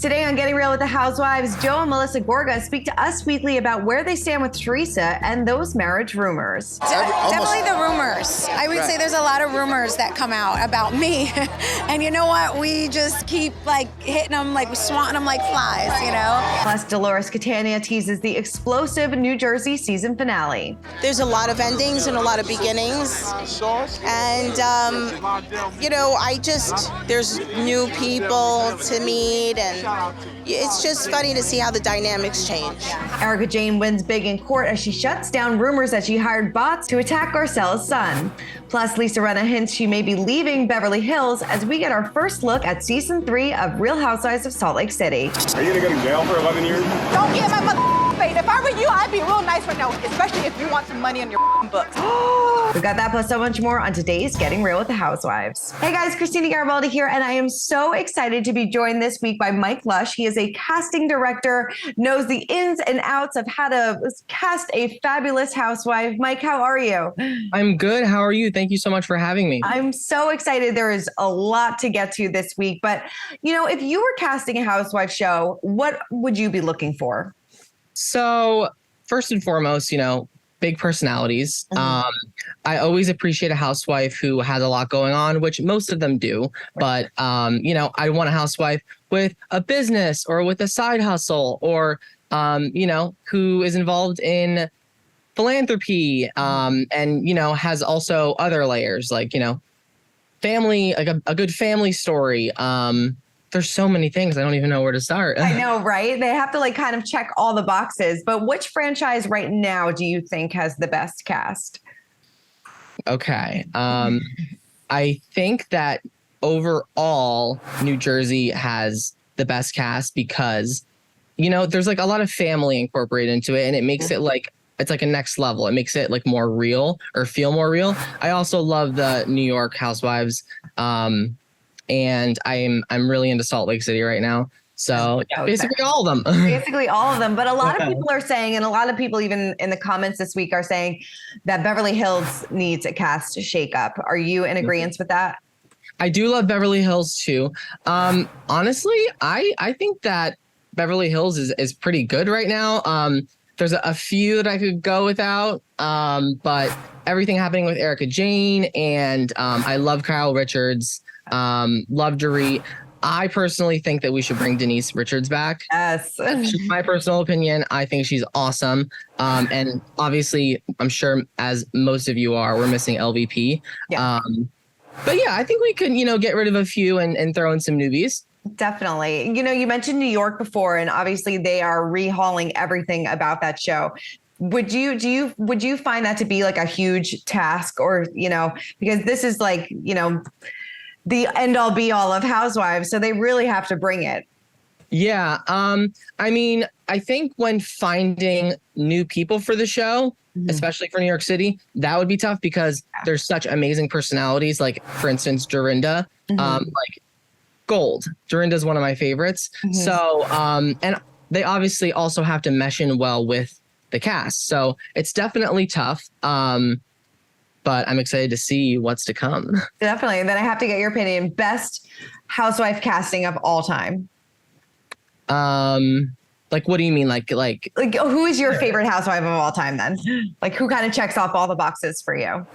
Today on Getting Real with the Housewives, Joe and Melissa Gorga speak to Us Weekly about where they stand with Teresa and those marriage rumors. Definitely the rumors. I would say there's a lot of rumors that come out about me. And you know what? We just keep hitting them, swatting them like flies, you know? Plus, Dolores Catania teases the explosive New Jersey season finale. There's a lot of endings and a lot of beginnings. And, there's new people to meet, and it's just funny to see how the dynamics change. Erika Jayne wins big in court as she shuts down rumors that she hired bots to attack Garcelle's son. Plus, Lisa Rinna hints she may be leaving Beverly Hills as we get our first look at season 3 of Real Housewives of Salt Lake City. Are you gonna go to jail for 11 years? Don't get my mother face. If I were you, I'd be real nice right now, especially if you want some money on your books. We've got that plus so much more on today's Getting Real with the Housewives. Hey guys, Christina Garibaldi here, and I am so excited to be joined this week by Mike Lush. He is a casting director, knows the ins and outs of how to cast a fabulous housewife. Mike, how are you? I'm good. How are you? Thank you so much for having me. I'm so excited. There is a lot to get to this week, but if you were casting a housewife show, what would you be looking for? So first and foremost, big personalities. I always appreciate a housewife who has a lot going on, which most of them do. But, I want a housewife with a business or with a side hustle or, who is involved in philanthropy and, has also other layers like, family, like a good family story. There's so many things. I don't even know where to start. I know, right? They have to kind of check all the boxes. But which franchise right now do you think has the best cast? Okay. I think that overall, New Jersey has the best cast because, there's a lot of family incorporated into it, and it makes it it's like a next level. It makes it more real or feel more real. I also love the New York Housewives. And I'm really into Salt Lake City right now. So basically all of them. Basically all of them. But a lot of people are saying, and a lot of people even in the comments this week are saying that Beverly Hills needs a cast shakeup. Are you in agreement with that? I do love Beverly Hills too. Honestly, I think that Beverly Hills is pretty good right now. There's a few that I could go without, but everything happening with Erika Jayne and I love Kyle Richards. Love Derick. I personally think that we should bring Denise Richards back. Yes. That's just my personal opinion. I think she's awesome. And obviously, I'm sure as most of you are, we're missing LVP. Yeah. But yeah, I think we could, get rid of a few and throw in some newbies. Definitely. You mentioned New York before, and obviously they are rehauling everything about that show. Would you find that to be a huge task or, because this is the end all be all of Housewives. So they really have to bring it. Yeah. I think when finding new people for the show, especially for New York City, that would be tough because there's such amazing personalities. Like, for instance, Dorinda, gold. Dorinda's one of my favorites. So, and they obviously also have to mesh in well with the cast. So it's definitely tough. But I'm excited to see what's to come. Definitely. And then I have to get your opinion. Best housewife casting of all time. What do you mean? Like who is your favorite housewife of all time then? Who kind of checks off all the boxes for you?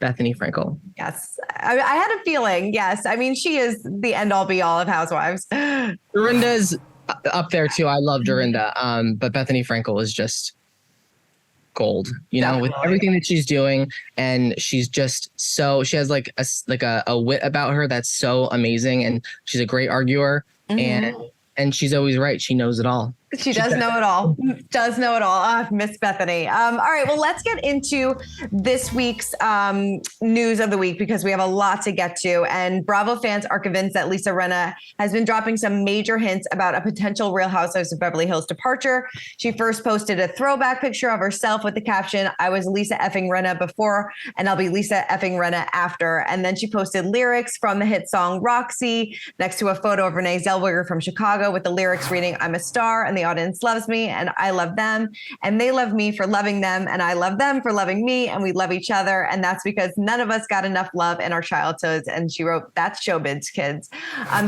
Bethany Frankel. Yes. I had a feeling. Yes. She is the end all be all of Housewives. Dorinda's up there too. I love Dorinda. But Bethany Frankel is just gold, with everything that she's doing, and she's just she has a wit about her that's so amazing, and she's a great arguer, and she's always right. She knows it all. She does know it all. Does know it all. Miss Bethany. All right. Well, let's get into this week's news of the week because we have a lot to get to. And Bravo fans are convinced that Lisa Rinna has been dropping some major hints about a potential Real Housewives of Beverly Hills departure. She first posted a throwback picture of herself with the caption, "I was Lisa effing Rinna before, and I'll be Lisa effing Rinna after." And then she posted lyrics from the hit song Roxy next to a photo of Renee Zellweger from Chicago with the lyrics reading, "I'm a star," and the the audience loves me and I love them and they love me for loving them and I love them for loving me and we love each other. And that's because none of us got enough love in our childhoods. And she wrote, that's showbiz, kids.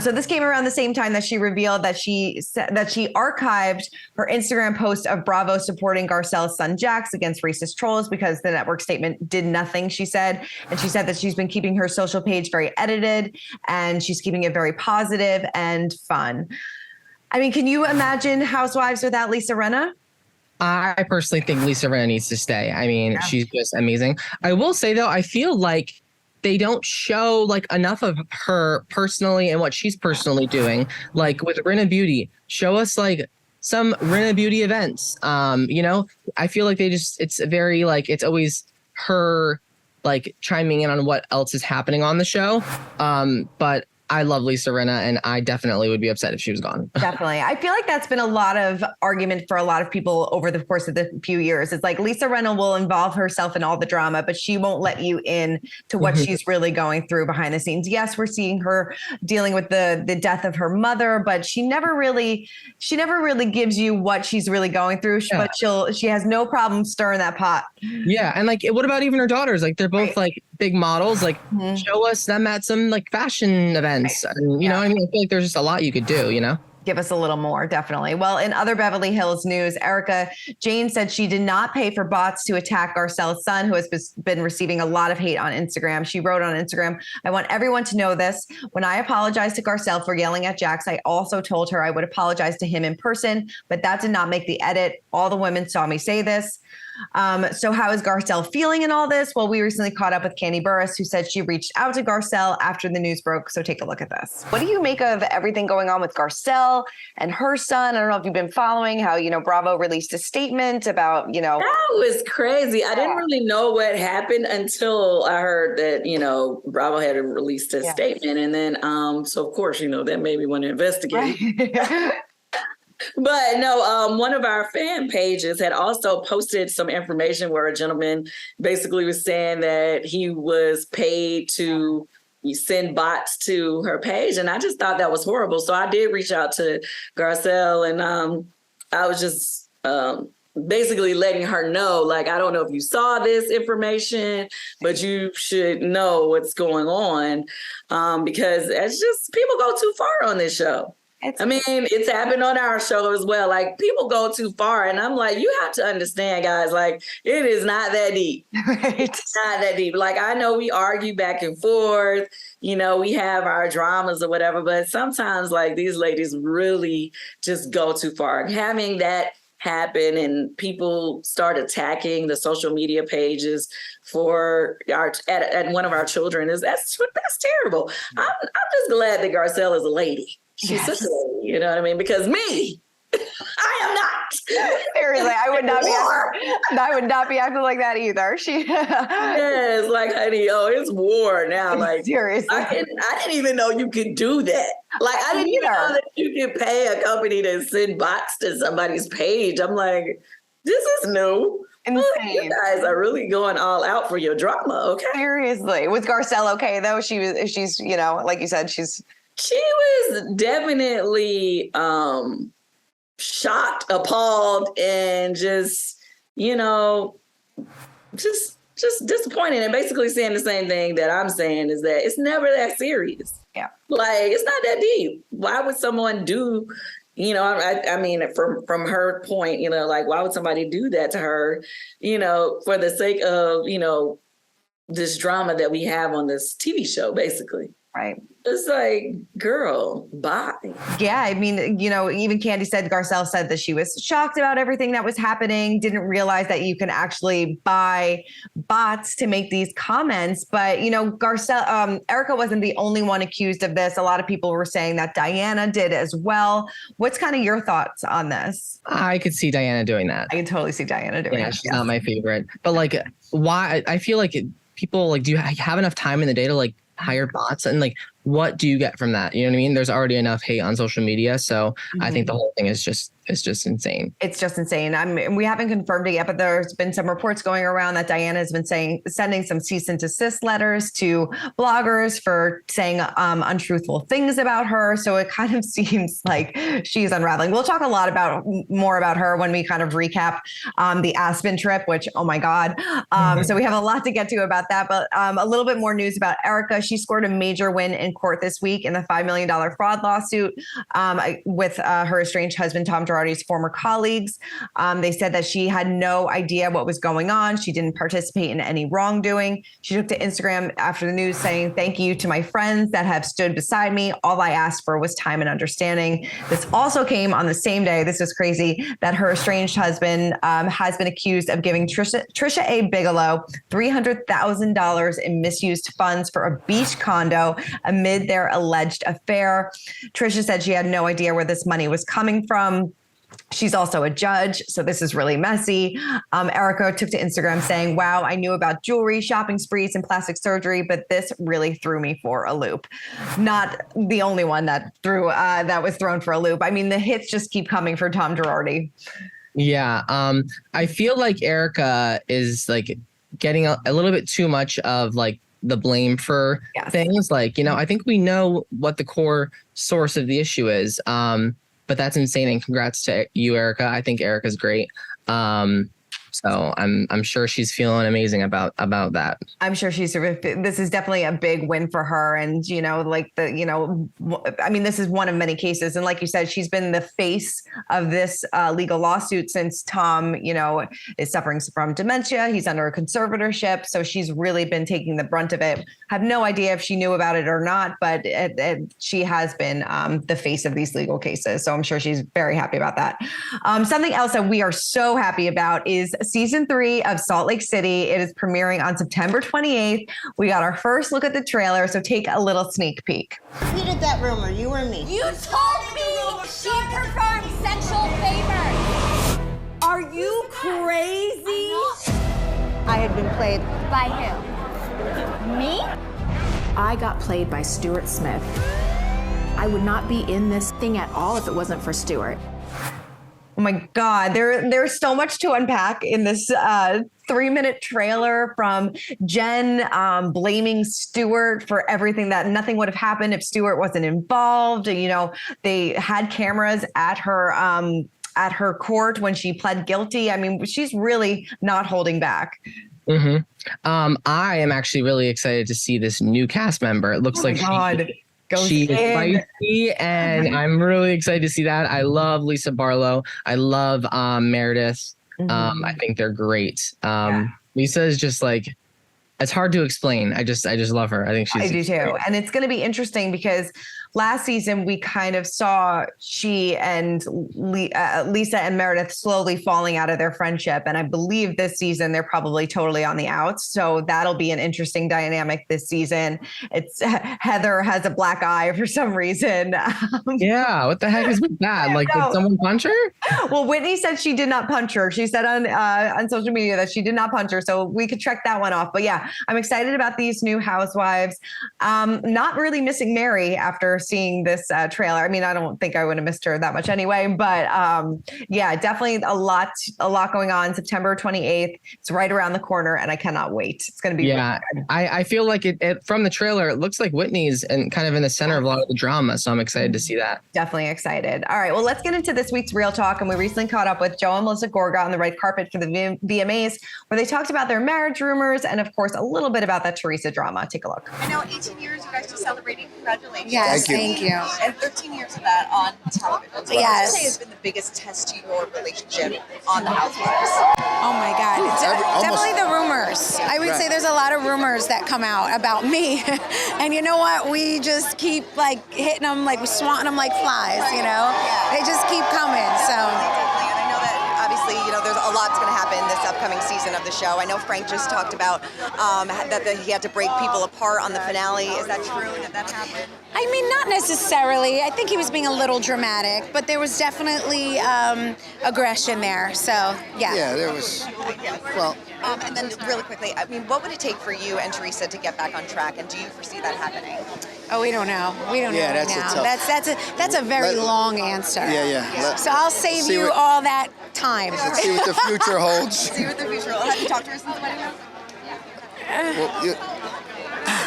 So this came around the same time that she revealed that she archived her Instagram post of Bravo supporting Garcelle's son Jax against racist trolls because the network statement did nothing, she said. And she said that she's been keeping her social page very edited and she's keeping it very positive and fun. I mean, can you imagine Housewives without Lisa Rinna? I personally think Lisa Rinna needs to stay. I mean, she's just amazing. I will say, though, I feel like they don't show like enough of her personally and what she's personally doing. Like with Rinna Beauty, show us like some Rinna Beauty events. You know, I feel like it's very like it's always her like chiming in on what else is happening on the show. But I love Lisa Rinna, and I definitely would be upset if she was gone. Definitely. I feel like that's been a lot of argument for a lot of people over the course of the few years. It's like Lisa Rinna will involve herself in all the drama, but she won't let you in to what she's really going through behind the scenes. Yes, we're seeing her dealing with the death of her mother, but she never really gives you what she's really going through. But she has no problem stirring that pot. Yeah. And like, what about even her daughters? Like, they're both like big models. Like, show us them at some like fashion events. And, you know, I mean, I feel like there's just a lot you could do, you know? Give us a little more, definitely. Well, in other Beverly Hills news, Erika Jayne said she did not pay for bots to attack Garcelle's son, who has been receiving a lot of hate on Instagram. She wrote on Instagram, I want everyone to know this. When I apologized to Garcelle for yelling at Jax, I also told her I would apologize to him in person, but that did not make the edit. All the women saw me say this. So how is Garcelle feeling in all this? Well, we recently caught up with Kandi Burruss, who said she reached out to Garcelle after the news broke. So take a look at this. What do you make of everything going on with Garcelle and her son? I don't know if you've been following how, you know, Bravo released a statement about, you know. That was crazy. I didn't really know what happened until I heard that, you know, Bravo had released a statement. And then, so of course, you know, that made me want to investigate. Right. But no, one of our fan pages had also posted some information where a gentleman basically was saying that he was paid to send bots to her page. And I just thought that was horrible. So I did reach out to Garcelle and I was just basically letting her know, like, I don't know if you saw this information, but you should know what's going on because it's just people go too far on this show. I mean, it's happened on our show as well. Like, people go too far. And I'm like, you have to understand, guys, like, it is not that deep. Right. It's not that deep. Like, I know we argue back and forth. You know, we have our dramas or whatever. But sometimes, like, these ladies really just go too far. Having that happen and people start attacking the social media pages for at one of our children that's terrible. I'm just glad that Garcelle is a lady. She's such a lady, you know what I mean? Because me, I am not. Seriously, I would not be acting like that either. Yes, like, honey, it's war now. Like, seriously, I didn't even know you could do that. Like, I didn't even know that you could pay a company to send bots to somebody's page. I'm like, this is new. Insane. You guys are really going all out for your drama, okay? Seriously, was Garcelle okay though? She's, you know, like you said, She was definitely shocked, appalled, and just, you know, just disappointed and basically saying the same thing that I'm saying is that it's never that serious. Yeah. Like, it's not that deep. Why would someone do, you know, I mean, from her point, you know, like, why would somebody do that to her, you know, for the sake of, you know, this drama that we have on this TV show, basically. Right. It's like, girl, bye. Yeah, I mean, you know, even Kandi said, Garcelle said that she was shocked about everything that was happening, didn't realize that you can actually buy bots to make these comments. But, you know, Garcelle, Erika wasn't the only one accused of this. A lot of people were saying that Diana did as well. What's kind of your thoughts on this? I could see Diana doing that. I could totally see Diana doing that. She's not my favorite. But like, why? I feel like people like, do you have enough time in the day to like hire bots, and like, what do you get from that? You know what I mean? There's already enough hate on social media. So I think the whole thing is just is just insane. It's just insane. We haven't confirmed it yet, but there's been some reports going around that Diana has been sending some cease and desist letters to bloggers for saying untruthful things about her. So it kind of seems like she's unraveling. We'll talk a lot more about her when we kind of recap the Aspen trip, which, oh my God. So we have a lot to get to about that, but a little bit more news about Erika. She scored a major win in court this week in the $5 million fraud lawsuit with her estranged husband, Tom Girardi's former colleagues. They said that she had no idea what was going on. She didn't participate in any wrongdoing. She took to Instagram after the news saying, "Thank you to my friends that have stood beside me. All I asked for was time and understanding." This also came on the same day, this is crazy, that her estranged husband has been accused of giving Trisha A. Bigelow $300,000 in misused funds for a beach condo amid their alleged affair. Trisha said she had no idea where this money was coming from. She's also a judge, so this is really messy. Erika took to Instagram saying, "Wow, I knew about jewelry, shopping sprees, and plastic surgery, but this really threw me for a loop." Not the only one that was thrown for a loop. I mean, the hits just keep coming for Tom Girardi. Yeah, I feel like Erika is like getting a little bit too much of like the blame for things. Like, I think we know what the core source of the issue is. But that's insane, and congrats to you, Erika. I think Erika's great. So I'm sure she's feeling amazing about that. I'm sure this is definitely a big win for her. And, this is one of many cases. And like you said, she's been the face of this legal lawsuit since Tom, is suffering from dementia. He's under a conservatorship. So she's really been taking the brunt of it. Have no idea if she knew about it or not, but she has been the face of these legal cases. So I'm sure she's very happy about that. Something else that we are so happy about is season 3 of Salt Lake City. It is premiering on September 28th. We got our first look at the trailer, so take a little sneak peek. Who did that rumor? You or me? You told me she performed sexual favors. Are you crazy? I had been played. By who? Me? I got played by Stuart Smith. I would not be in this thing at all if it wasn't for Stuart. Oh my God, there's so much to unpack in this 3-minute trailer, from Jen blaming Stuart for everything, that nothing would have happened if Stuart wasn't involved. They had cameras at her court when she pled guilty. I mean, she's really not holding back. Mm-hmm. I am actually really excited to see this new cast member. It looks like she is feisty, and I'm really excited to see that. I love Lisa Barlow. I love Meredith. I think they're great. Lisa is just like, it's hard to explain. I just love her. I think I do too. Great. And it's going to be interesting because last season we kind of saw she and Lisa and Meredith slowly falling out of their friendship. And I believe this season they're probably totally on the outs. So that'll be an interesting dynamic this season. It's Heather has a black eye for some reason. Yeah. What the heck is with that? Like, did someone punch her? Well, Whitney said she did not punch her. She said on social media that she did not punch her. So we could check that one off. But yeah, I'm excited about these new Housewives. Not really missing Mary after seeing this trailer. I mean, I don't think I would have missed her that much anyway, but yeah, definitely a lot going on. September 28th. It's right around the corner, and I cannot wait. It's going to be really good. I feel like it from the trailer, it looks like Whitney's and kind of in the center of a lot of the drama. So I'm excited to see that. Definitely excited. All right, well, let's get into this week's Real Talk. And we recently caught up with Joe and Melissa Gorga on the red carpet for the VMAs, where they talked about their marriage rumors and, of course, a little bit about that Teresa drama. Take a look. I know 18 years you guys just celebrating. Congratulations. Yes, thank you. And 13 years of that on television. So yes. What would you say has been the biggest test to your relationship on the Housewives? Oh my God. Definitely the rumors. I would say there's a lot of rumors that come out about me. And you know what? We just keep like hitting them, like swatting them like flies, They just keep coming. So. Definitely. And I know that obviously, there's a lot's going to happen this upcoming season of the show. I know Frank just talked about that he had to break people apart on the finale. Is that true? Did that happen? I mean, not necessarily. I think he was being a little dramatic, but there was definitely aggression there. So, yeah. Yeah, there was. Well. And then really quickly, I mean, what would it take for you and Teresa to get back on track? And do you foresee that happening? Oh, we don't know. We don't know right that's now. a tough. That's a very long answer. Yeah. So I'll save see you what- all that time. Let's see what the future holds. See what the future will. Have you talked to her since the wedding?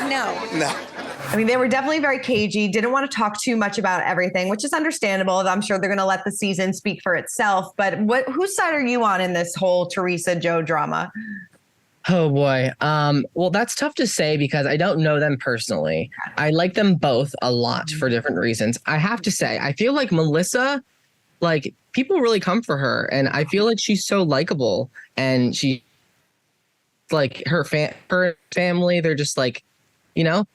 No. I mean, they were definitely very cagey, didn't want to talk too much about everything, which is understandable. I'm sure they're going to let the season speak for itself. But whose side are you on in this whole Teresa-Joe drama? Oh boy. Well, that's tough to say because I don't know them personally. I like them both a lot for different reasons. I have to say, I feel like Melissa, like people really come for her, and I feel like she's so likable, and she, like her family, they're just like, you know.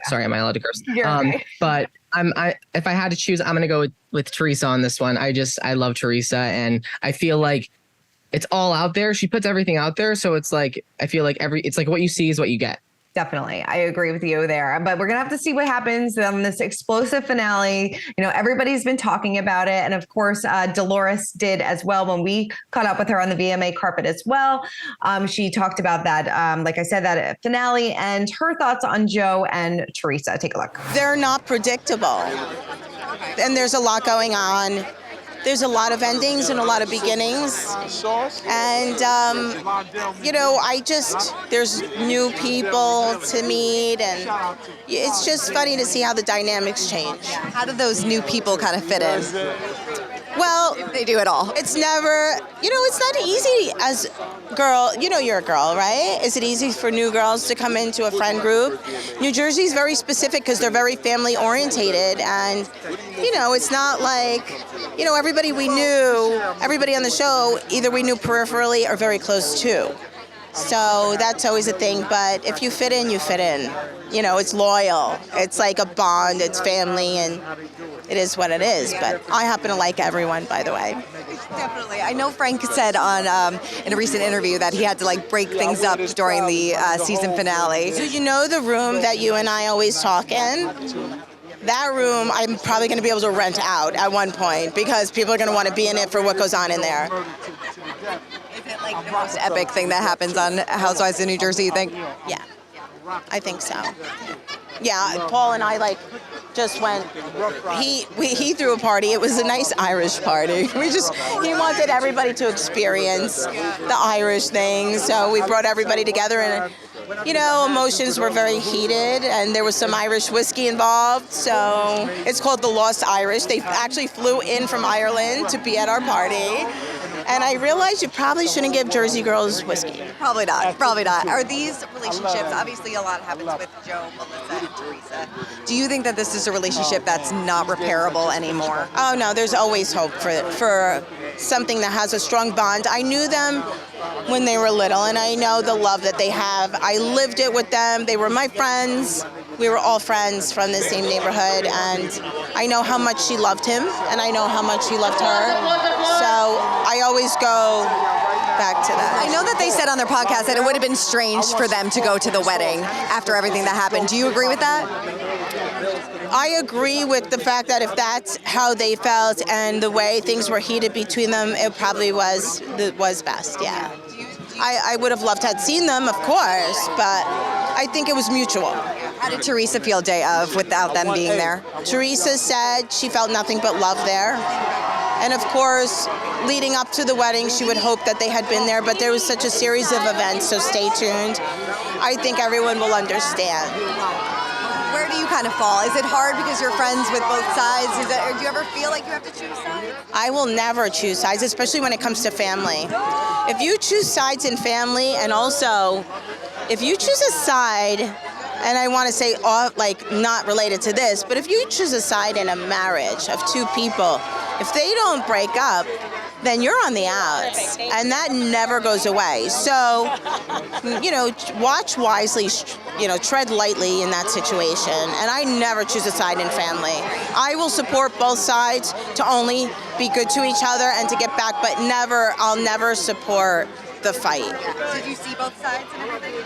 Sorry, am I allowed to curse? Okay. But if I had to choose, I'm gonna go with Teresa on this one. I love Teresa, and I feel like it's all out there. She puts everything out there, so it's like I feel like it's like what you see is what you get. Definitely. I agree with you there. But we're going to have to see what happens on this explosive finale. You know, everybody's been talking about it. And of course, Dolores did as well when we caught up with her on the VMA carpet as well. She talked about that, like I said, that finale and her thoughts on Joe and Teresa. Take a look. They're not predictable. And there's a lot going on. There's a lot of endings and a lot of beginnings. And, there's new people to meet, and it's just funny to see how the dynamics change. How do those new people kind of fit in? Well, They do it all. it's never, it's not easy as a girl. You know you're a girl, right? Is it easy for new girls to come into a friend group? New Jersey's very specific because they're very family orientated, and, it's not like, everybody we knew, everybody on the show, either we knew peripherally or very close to. So that's always a thing, but if you fit in, you fit in. It's loyal. It's like a bond, it's family, and it is what it is. But I happen to like everyone, by the way. Definitely. I know Frank said on in a recent interview that he had to break things up during the season finale. So you know the room that you and I always talk in? That room I'm probably going to be able to rent out at one point because people are going to want to be in it for what goes on in there. Is it like the most epic thing that happens on Housewives of New Jersey, you think? Yeah, I think so. Yeah, Paul and I just went. He threw a party. It was a nice Irish party. He wanted everybody to experience the Irish thing, so we brought everybody together, and emotions were very heated, and there was some Irish whiskey involved. So it's called the Lost Irish. They actually flew in from Ireland to be at our party. And I realized you probably shouldn't give Jersey girls whiskey. Probably not. Probably not. Are these relationships, obviously a lot happens with Joe, Melissa, and Teresa. Do you think that this is a relationship that's not repairable anymore? Oh, no, there's always hope for something that has a strong bond. I knew them when they were little, and I know the love that they have. I lived it with them. They were my friends. We were all friends from the same neighborhood, and I know how much she loved him, and I know how much he loved her. So I always go back to that. I know that they said on their podcast that it would have been strange for them to go to the wedding after everything that happened. Do you agree with that? I agree with the fact that if that's how they felt and the way things were heated between them, it probably was best, yeah. I would have loved to have seen them, of course, but I think it was mutual. How did Teresa feel day of without them being there? Teresa said she felt nothing but love there. And of course, leading up to the wedding, she would hope that they had been there, but there was such a series of events, so stay tuned. I think everyone will understand. Where do you kind of fall? Is it hard because you're friends with both sides? Or do you ever feel like you have to choose sides? I will never choose sides, especially when it comes to family. If you choose sides in family, and also if you choose a side, and I want to say not related to this, but if you choose a side in a marriage of two people, if they don't break up, then you're on the outs, and that never goes away. So, watch wisely, tread lightly in that situation, and I never choose a side in family. I will support both sides to only be good to each other and to get back, but I'll never support the fight. Did you see both sides and everything?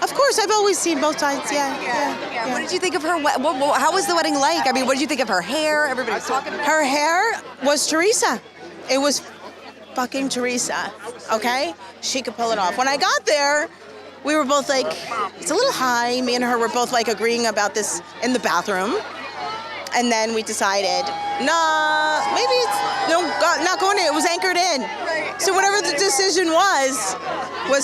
Of course, I've always seen both sides, yeah. What did you think of her? How was the wedding like? I mean, what did you think of her hair? Everybody was talking about her hair was Teresa. It was fucking Teresa, okay? She could pull it off. When I got there, we were both like, it's a little high. Me and her were both like agreeing about this in the bathroom. And then we decided, nah, maybe it's not going in. It was anchored in. So whatever the decision was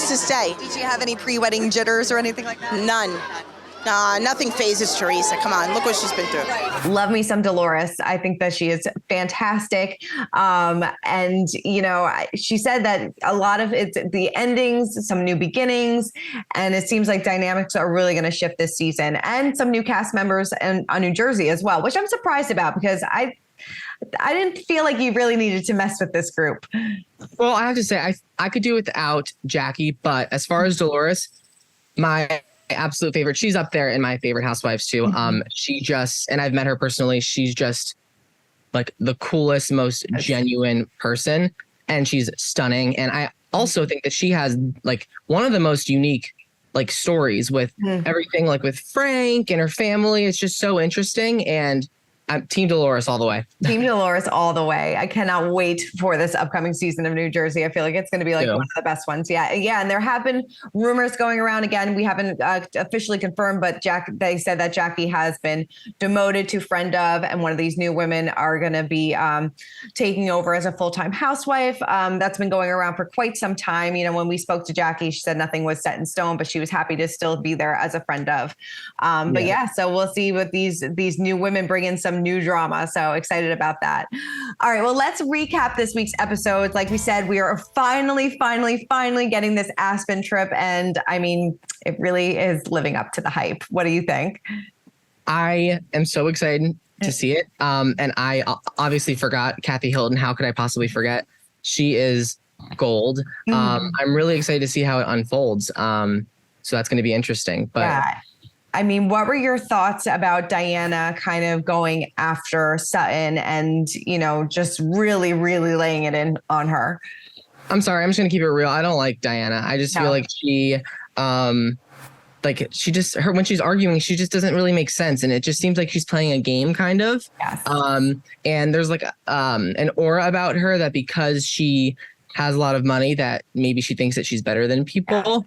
to stay. Did you have any pre-wedding jitters or anything like that? None. Nothing phases Teresa. Come on, look what she's been through. Love me some Dolores. I think that she is fantastic. And, you know, she said that a lot of it's the endings, some new beginnings, and it seems like dynamics are really going to shift this season, and some new cast members on New Jersey as well, which I'm surprised about because I didn't feel like you really needed to mess with this group. Well, I have to say, I could do without Jackie, but as far as Dolores, my absolute favorite, she's up there in my favorite Housewives too. She just, and I've met her personally, she's just like the coolest, most genuine person, and she's stunning. And I also think that she has like one of the most unique like stories with everything, like with Frank and her family. It's just so interesting, and I'm Team Dolores all the way. Team Dolores all the way. I cannot wait for this upcoming season of New Jersey. I feel like it's going to be like one of the best ones. Yeah. And there have been rumors going around again. We haven't officially confirmed, but they said that Jackie has been demoted to friend of, and one of these new women are going to be taking over as a full-time housewife. That's been going around for quite some time. You know, when we spoke to Jackie, she said nothing was set in stone, but she was happy to still be there as a friend of. But so we'll see what these new women bring in some new drama. So excited about that. All right. Well, let's recap this week's episodes. Like we said, we are finally getting this Aspen trip. And I mean, it really is living up to the hype. What do you think? I am so excited to see it. And I obviously forgot Kathy Hilton. How could I possibly forget? She is gold. I'm really excited to see how it unfolds. So that's going to be interesting. But yeah. I mean, what were your thoughts about Diana kind of going after Sutton and, you know, just really laying it in on her? I'm sorry. I'm just going to keep it real. I don't like Diana. I just feel like she, when she's arguing, she just doesn't really make sense. And it just seems like she's playing a game kind of. Yes. And there's like an aura about her that because she has a lot of money that maybe she thinks that she's better than people.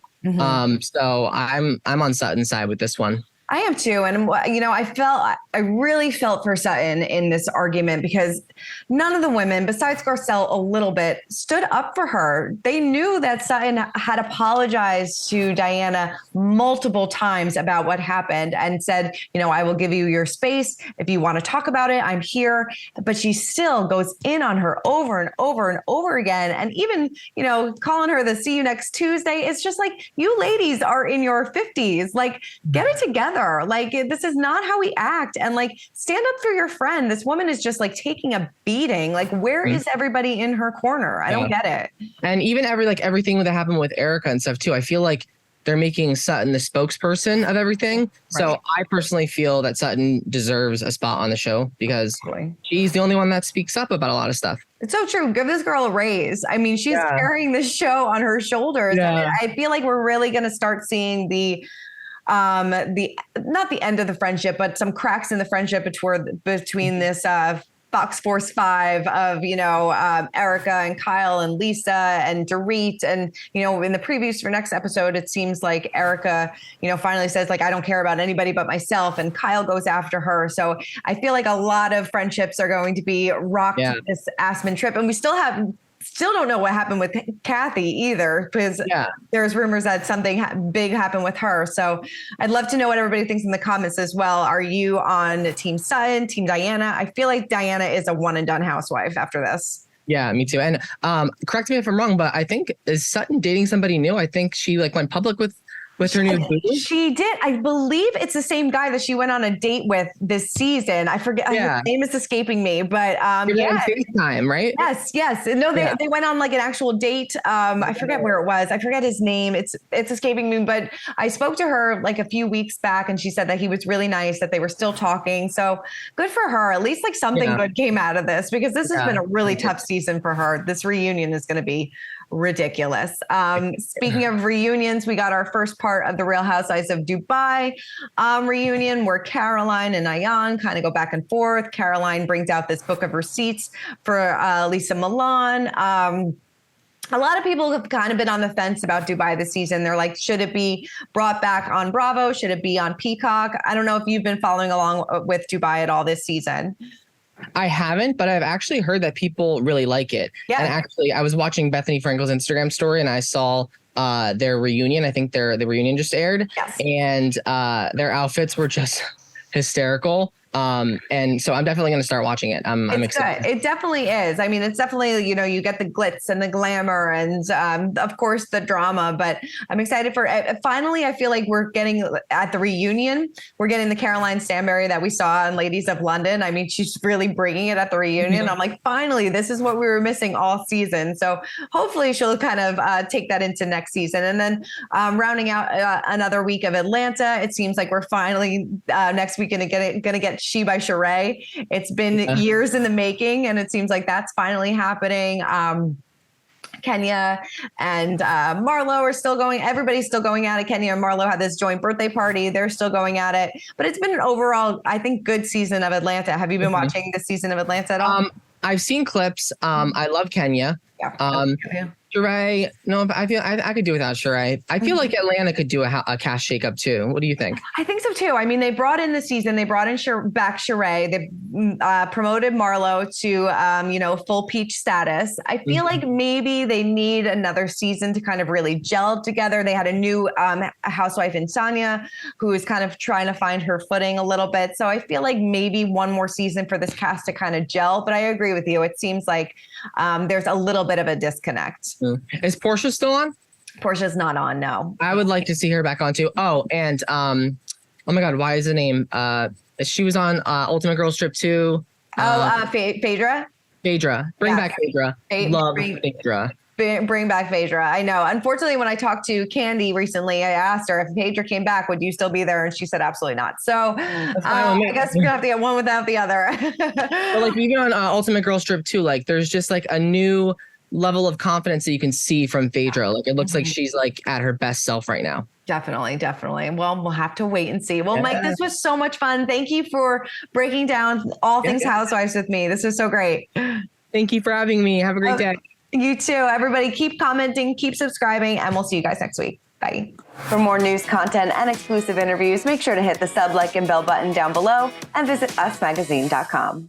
So I'm on Sutton's side with this one. I am too. And, you know, I really felt for Sutton in this argument because none of the women, besides Garcelle a little bit, stood up for her. They knew that Sutton had apologized to Diana multiple times about what happened and said, you know, I will give you your space. If you want to talk about it, I'm here. But she still goes in on her over and over and over again. And even, you know, calling her the see you next Tuesday. It's just like, you ladies are in your 50s. Like, get it together. Like, this is not how we act. And like, stand up for your friend. This woman is just like taking a beating. Like, where is everybody in her corner? I don't get it. And even everything that happened with Erika and stuff too, I feel like they're making Sutton the spokesperson of everything. Right. So I personally feel that Sutton deserves a spot on the show because she's the only one that speaks up about a lot of stuff. It's so true. Give this girl a raise. I mean, she's carrying this show on her shoulders. Yeah. I feel like we're really going to start seeing not the end of the friendship, but some cracks in the friendship between this Fox Force 5 of, you know, Erika and Kyle and Lisa and Dorit. And, you know, in the previews for next episode, it seems like Erika, you know, finally says like, I don't care about anybody but myself. And Kyle goes after her. So I feel like a lot of friendships are going to be rocked this Aspen trip. And we still don't know what happened with Kathy either, because there's rumors that something big happened with her. So I'd love to know what everybody thinks in the comments as well. Are you on Team Sutton, Team Diana? I feel like Diana is a one and done housewife after this. Yeah, me too. And correct me if I'm wrong, but I think, is Sutton dating somebody new? I think she like went public with her new boo? She did. I believe it's the same guy that she went on a date with this season. I forget. His name is escaping me, but FaceTime, right? Yes. No, they went on like an actual date. I forget where it was. I forget his name. It's escaping me, but I spoke to her like a few weeks back and she said that he was really nice, that they were still talking. So good for her. At least like something good came out of this, because this has been a really tough season for her. This reunion is going to be ridiculous. Speaking of reunions, we got our first part of the Real Housewives of Dubai reunion, where Caroline and Ayan kind of go back and forth. Caroline brings out this book of receipts for Lisa Milan. a lot of people have kind of been on the fence about Dubai this season. They're like, should it be brought back on Bravo? Should it be on Peacock? I don't know if you've been following along with Dubai at all this season. I haven't, but I've actually heard that people really like it. Yeah. And actually, I was watching Bethany Frankel's Instagram story and I saw their reunion. I think the reunion just aired. Yes. And their outfits were just hysterical. And so I'm definitely going to start watching it. I'm excited. Good. It definitely is. I mean, it's definitely, you get the glitz and the glamour and of course the drama, but I'm excited for it. Finally, I feel like we're getting at the reunion, we're getting the Caroline Stanbury that we saw in Ladies of London. I mean, she's really bringing it at the reunion. I'm like, finally, this is what we were missing all season. So hopefully she'll kind of take that into next season. And then rounding out another week of Atlanta, it seems like we're finally next week going to get She by Sheree. It's been years in the making, and it seems like that's finally happening. Kenya and Marlo are still going. Everybody's still going at it. Kenya and Marlo had this joint birthday party. They're still going at it. But it's been an overall, I think, good season of Atlanta. Have you been watching this season of Atlanta at all? I've seen clips. I love Kenya. Yeah. Sheree, no, I feel I could do without Sheree. I feel like Atlanta could do a cast shakeup too. What do you think? I think so too. I mean, they brought in this season. They brought in back Sheree. They promoted Marlo to full peach status. I feel like maybe they need another season to kind of really gel together. They had a new housewife in Sanya who is kind of trying to find her footing a little bit. So I feel like maybe one more season for this cast to kind of gel. But I agree with you. It seems like there's a little bit of a disconnect. Is Portia still on? Portia's not on, no. I would like to see her back on too. Oh, and oh my God, why is the name? She was on Ultimate Girls Trip 2. Phaedra? Phaedra. Bring back Phaedra. Love Phaedra. Bring back Phaedra. I know. Unfortunately, when I talked to Candy recently, I asked her if Phaedra came back, would you still be there? And she said absolutely not. So I guess we're gonna have to get one without the other. But like even on Ultimate Girls Trip 2, like there's just like a new level of confidence that you can see from Phaedra. Like it looks like she's like at her best self right now. Definitely. Well, we'll have to wait and see. Well, Mike, this was so much fun. Thank you for breaking down all things Housewives with me. This was so great. Thank you for having me. Have a great day. You too. Everybody keep commenting, keep subscribing, and we'll see you guys next week. Bye. For more news, content, and exclusive interviews, make sure to hit the sub, like, and bell button down below and visit usmagazine.com.